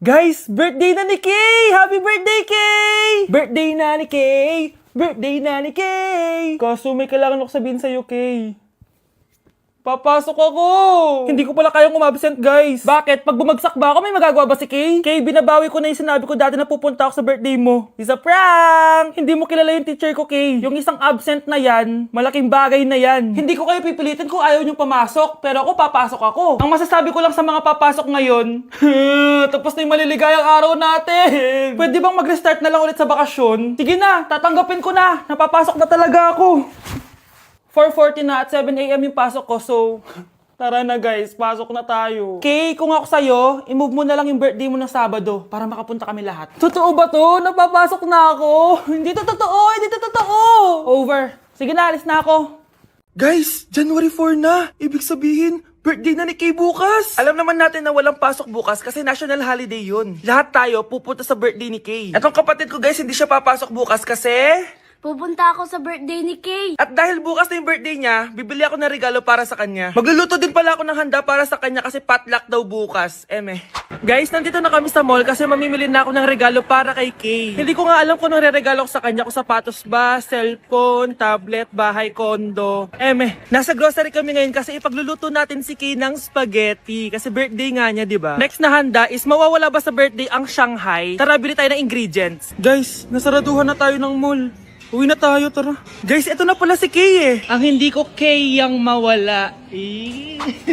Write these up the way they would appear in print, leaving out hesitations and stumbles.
Guys, birthday na ni Kay! Happy birthday, Kay! Birthday na ni Kay! Birthday na ni Kay! Kaso may kailangan ako sabihin sa'yo, Kay. Papasok ako! Hindi ko pala kayang umabsent, guys. Bakit? Pag bumagsak ba ako, may magagawa ba si Kay? Kay, binabawi ko na yung sinabi ko dati na pupunta ako sa birthday mo. It's a prank! Hindi mo kilala yung teacher ko, Kay. Yung isang absent na yan, malaking bagay na yan. Hindi ko kayo pipilitin kung ayaw niyong pumasok, pero ako papasok ako. Ang masasabi ko lang sa mga papasok ngayon, tapos na yung maliligayang araw natin. Pwede bang mag-restart na lang ulit sa bakasyon? Sige na, tatanggapin ko na. Napapasok na talaga ako. 4:40 na at 7 AM yung pasok ko, so tara na guys, pasok na tayo. Kay, kung ako sa'yo, i-move mo na lang yung birthday mo ng Sabado para makapunta kami lahat. Totoo ba to? Napapasok na ako. Hindi to totoo, hindi to totoo. Over. Sige na, alis na ako. Guys, January 4 na. Ibig sabihin, birthday na ni Kay bukas. Alam naman natin na walang pasok bukas kasi national holiday yun. Lahat tayo pupunta sa birthday ni Kay. Etong kapatid ko guys, hindi siya papasok bukas kasi Pupunta ako sa birthday ni Kay. at dahil bukas na yung birthday niya, bibili ako ng regalo para sa kanya. Magluluto din pala ako ng handa para sa kanya kasi potluck daw bukas. Guys, nandito na kami sa mall kasi mamimili na ako ng regalo para kay Kay. Hindi ko nga alam kung anong re-regalo ko sa kanya. Kung sapatos ba, cellphone, tablet, bahay, kondo. Nasa grocery kami ngayon kasi ipagluluto natin si Kay ng spaghetti. Kasi birthday nga niya, di ba? Next na handa is mawawala ba sa birthday ang Shanghai? Tara, bili tayo ng ingredients. Guys, nasaraduhan na tayo ng mall. Uwi na tayo, tara. Guys, ito na pala si Kay eh. Ang hindi ko Kay yang mawala.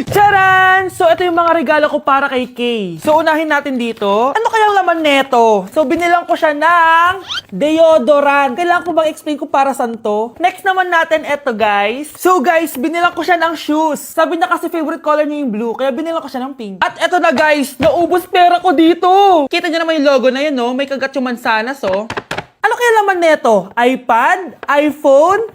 Charan! So, ito yung mga regalo ko para kay Kay. So, unahin natin dito. Ano kayang laman neto? So, binilang ko siya ng deodorant. Kailangan ko bang explain ko para saan to? Next naman natin ito, guys. So, guys, binilang ko siya ng shoes. Sabi niya kasi favorite color niya yung blue, kaya binilang ko siya ng pink. At ito na, guys. Naubos pera ko dito. Kita niyo naman yung logo na yun, no? May kagat yung mansanas, oh. Ano kaya laman neto? iPad? iPhone?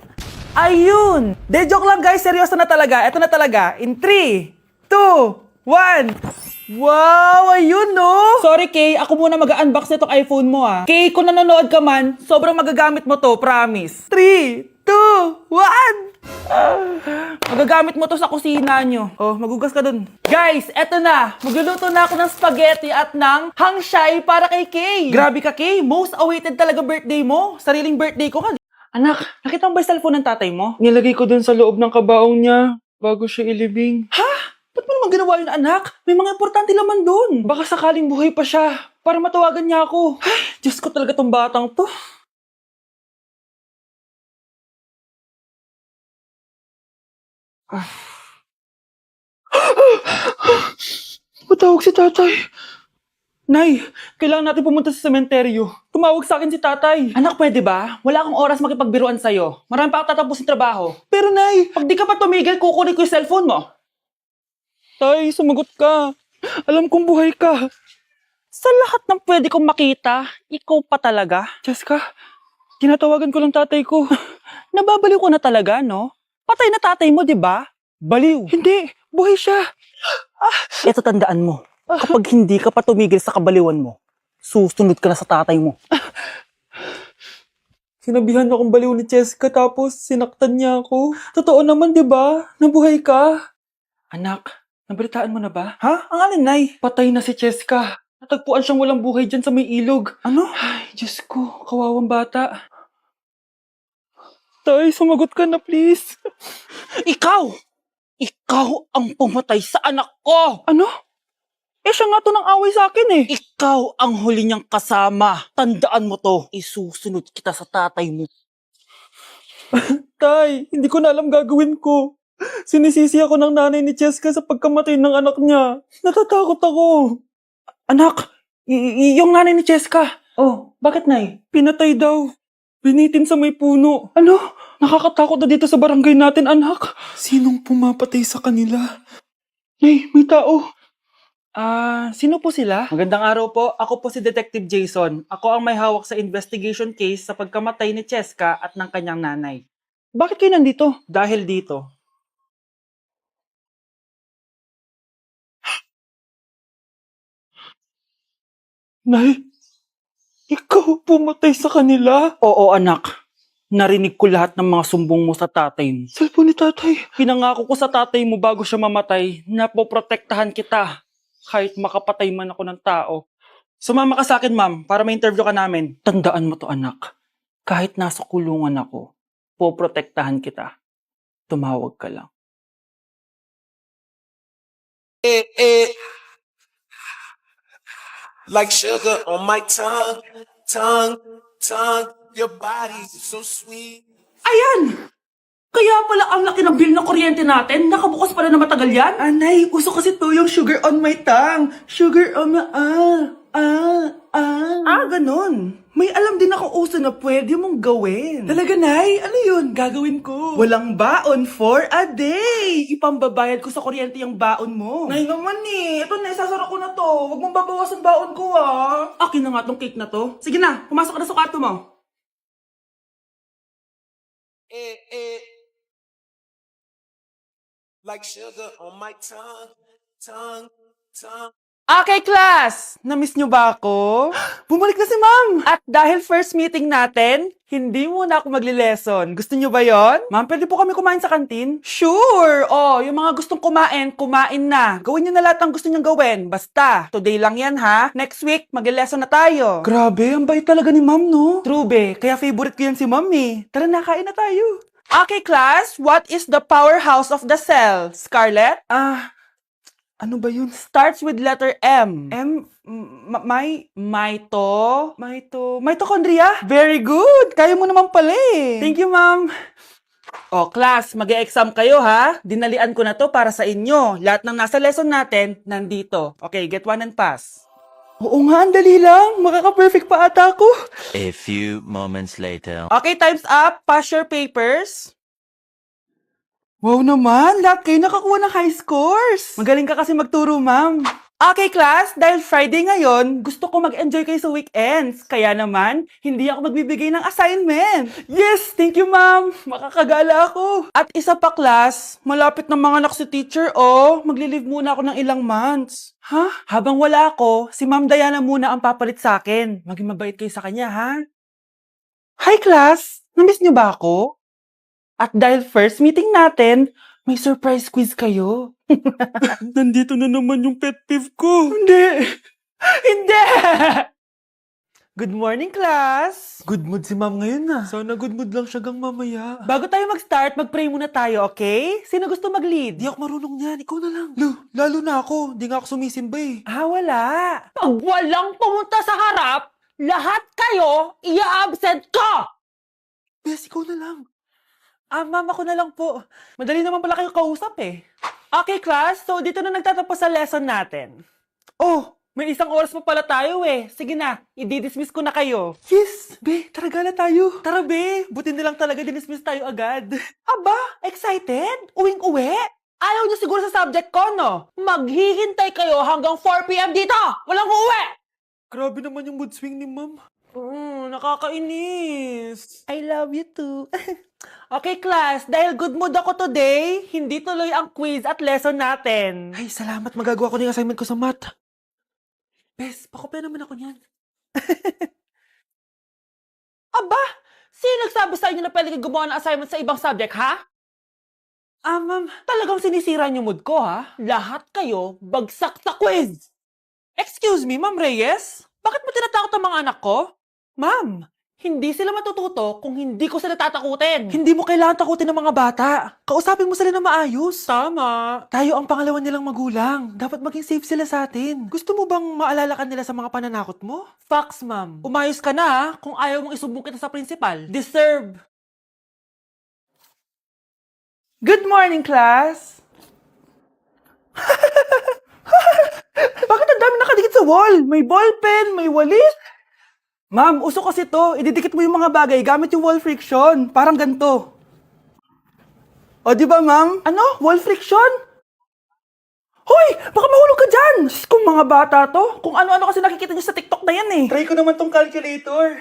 Ayun! De, joke lang guys, seryoso na talaga. Ito na talaga. In 3, 2, 1. Wow! Ayun no! Sorry Kay, ako muna mag-unbox nitong iPhone mo ah. Kay, kung nanonood ka man, sobrang magagamit mo to, promise. 3, 2, 1. Magagamit mo to sa kusina nyo. Oh, magugas ka dun. Guys, eto na. Magluluto na ako ng spaghetti at ng hangshai para kay Kay. Grabe ka, Kay. Most awaited talaga birthday mo. Sariling birthday ko ka. Anak, nakita mo ba yung cellphone ng tatay mo? Nilagay ko dun sa loob ng kabaong niya bago siya ilibing. Ha? Ba't mo naman ginawa yun, anak? May mga importante laman dun. Baka sakaling buhay pa siya para matawagan niya ako. Ay, Diyos ko talaga tong batang to. Matawag si tatay. Nay, kailangan natin pumunta sa sementeryo. Tumawag sa akin si tatay. Anak, pwede ba? Wala akong oras makipagbiruan sa'yo. Marami pa ako tatapusin trabaho. Pero nay, pag di ka pa tumigil, kukunin ko yung cellphone mo. Tay, sumagot ka. Alam kong buhay ka. Sa lahat ng pwede kong makita, ikaw pa talaga. Jessica, tinatawagan ko lang tatay ko. Nababaliw ko na talaga, no? Patay na tatay mo, di ba? Baliw. Hindi, buhay siya. Ito tandaan mo. Kapag hindi ka pa tumigil sa kabaliwan mo, susunod ka na sa tatay mo. Sinabihan akong baliw ni Jessica tapos sinaktan niya ako. Totoo naman, di ba? Nabuhay ka. Anak, nabalitaan mo na ba? Ha? Ang alin, Nay? Patay na si Jessica. Natagpuan siyang walang buhay dyan sa may ilog. Ano? Ay, Diyos ko, kawawang bata. Tay, sumagot ka na please. Ikaw! Ikaw ang pumatay sa anak ko! Ano? Siya nga to ng away sa akin eh. Ikaw ang huli niyang kasama. Tandaan mo to. Isusunod kita sa tatay mo. Tay, hindi ko na alam gagawin ko. Sinisisi ako ng nanay ni Jessica sa pagkamatay ng anak niya. Natatakot ako. Anak, yung nanay ni Jessica. Oh, bakit nay? Pinatay daw. Binitin sa may puno. Ano? Nakakatakot na dito sa barangay natin, anak. Sinong pumapatay sa kanila? Nay, may tao. Sino po sila? Magandang araw po. Ako po si Detective Jason. Ako ang may hawak sa investigation case sa pagkamatay ni Cheska at ng kanyang nanay. Bakit kayo nandito? Dahil dito. Nay, ikaw pumatay sa kanila? Oo, anak. Narinig ko lahat ng mga sumbong mo sa tatay mo. Cellphone ni tatay. Pinangako ko sa tatay mo bago siya mamatay na poprotektahan kita kahit makapatay man ako ng tao. Sumama ka sa akin, ma'am, para ma-interview ka namin. Tandaan mo to, anak. Kahit nasa kulungan ako, poprotektahan kita. Tumawag ka lang. Like sugar on my tongue, your body is so sweet. Ayan! Kaya pala ang laki ng bill ng kuryente natin. Nakabukas pala na matagal yan. Anay, uso kasi to yung sugar on my tongue. Sugar on my... ganun. May alam din ako uso na pwede mong gawin. Talaga, Nay? Ano yun? Gagawin ko. Walang baon for a day. Ipambabayad ko sa kuryente yung baon mo. Nay naman Ito na, isasara ko na to. Huwag mong babawasan baon ko, Akin na nga tong cake na to. Sige na, pumasok ka na sa kwarto mo. Like sugar on my tongue. Okay, class! Namiss nyo ba ako? Bumalik na si ma'am! At dahil first meeting natin, hindi muna ako magli-lesson. Gusto nyo ba yon? Ma'am, pwede po kami kumain sa kantin? Sure! Oh, yung mga gustong kumain, kumain na. Gawin nyo na lahat ng gusto nyong gawin. Basta, today lang yan ha. Next week, magli-lesson na tayo. Grabe, ang bait talaga ni ma'am, no? True, be. Kaya favorite ko yan si ma'am eh. Tara na, kain na tayo. Okay, class, what is the powerhouse of the cell? Scarlett? Ano ba yun? Starts with letter M. Mitochondria? Very good! Kaya mo naman pala eh. Thank you, ma'am. O, class, mag-e-exam kayo ha. Dinalian ko na to para sa inyo. Lahat ng nasa lesson natin, nandito. Okay, get one and pass. Oo nga, ang dali lang. Makaka-perfect pa ata ako. A few moments later. Okay, time's up. Pass your papers. Wow naman, lahat kayo nakakuha ng high scores. Magaling ka kasi magturo, ma'am. Okay, class, dahil Friday ngayon, gusto ko mag-enjoy kayo sa weekends. Kaya naman, hindi ako magbibigay ng assignment. Yes, thank you, ma'am. Makakagala ako. At isa pa, class, malapit na mga anak si teacher, magli-leave muna ako ng ilang months. Ha? Habang wala ako, si Ma'am Diana muna ang papalit sa akin. Maging mabait kayo sa kanya, ha? Hi, class! Namiss niyo ba ako? At dahil first meeting natin, may surprise quiz kayo. Nandito na naman yung pet peeve ko. Hindi! Hindi! Good morning, class! Good mood si ma'am ngayon na. Sana good mood lang siya gang mamaya. Bago tayo mag-start, mag-pray muna tayo, okay? Sino gusto mag-lead? Di ako marunong yan. Ikaw na lang. Lalo na ako. Di nga ako sumisimba eh. Wala. Pag walang pumunta sa harap, lahat kayo, ia-absent ko! Bes, ikaw na lang. Ma'am, ako na lang po. Madali naman pala kayo kausap eh. Okay, class. So, dito na nagtatapos sa lesson natin. Oh, may isang oras pa pala tayo eh. Sige na, i-dismiss ko na kayo. Yes! Be, tara gala tayo. Tara, be. Buti na lang talaga dinismiss tayo agad. Aba, excited? Uwing-uwi? Ayaw niyo siguro sa subject ko, no? Maghihintay kayo hanggang 4 p.m. dito! Walang uuwi! Grabe naman yung mood swing ni ma'am. Nakakainis. I love you too. Okay, class. Dahil good mood ako today, hindi tuloy ang quiz at lesson natin. Ay, salamat. Magagawa ko na yung assignment ko sa math. Bes, pakopya naman ako niyan. Aba! Sino nagsabi sa inyo na pwede kayo gumawa ng assignment sa ibang subject, ha? Ma'am, talagang sinisira niyo mood ko, ha? Lahat kayo bagsak sa quiz! Excuse me, Ma'am Reyes? Bakit mo tinatakot ang mga anak ko? Ma'am, hindi sila matututo kung hindi ko sila tatakutin. Hindi mo kailangan takutin ng mga bata. Kausapin mo sila na maayos. Tama. Tayo ang pangalawa nilang magulang. Dapat maging safe sila sa atin. Gusto mo bang maalala ka nila sa mga pananakot mo? Facts, ma'am. Umayos ka na ha, kung ayaw mong isumbong kita sa principal. Deserve. Good morning, class. Bakit ang dami nakadikit sa wall? May ballpen, may walis. Ma'am, uso kasi to. Ididikit mo yung mga bagay gamit yung wall friction. Parang ganito. O, di ba, ma'am? Ano? Wall friction? Hoy! Baka mahulog ka dyan! Kung mga bata to, kung ano-ano kasi nakikita niyo sa TikTok na yan eh. Try ko naman tong calculator.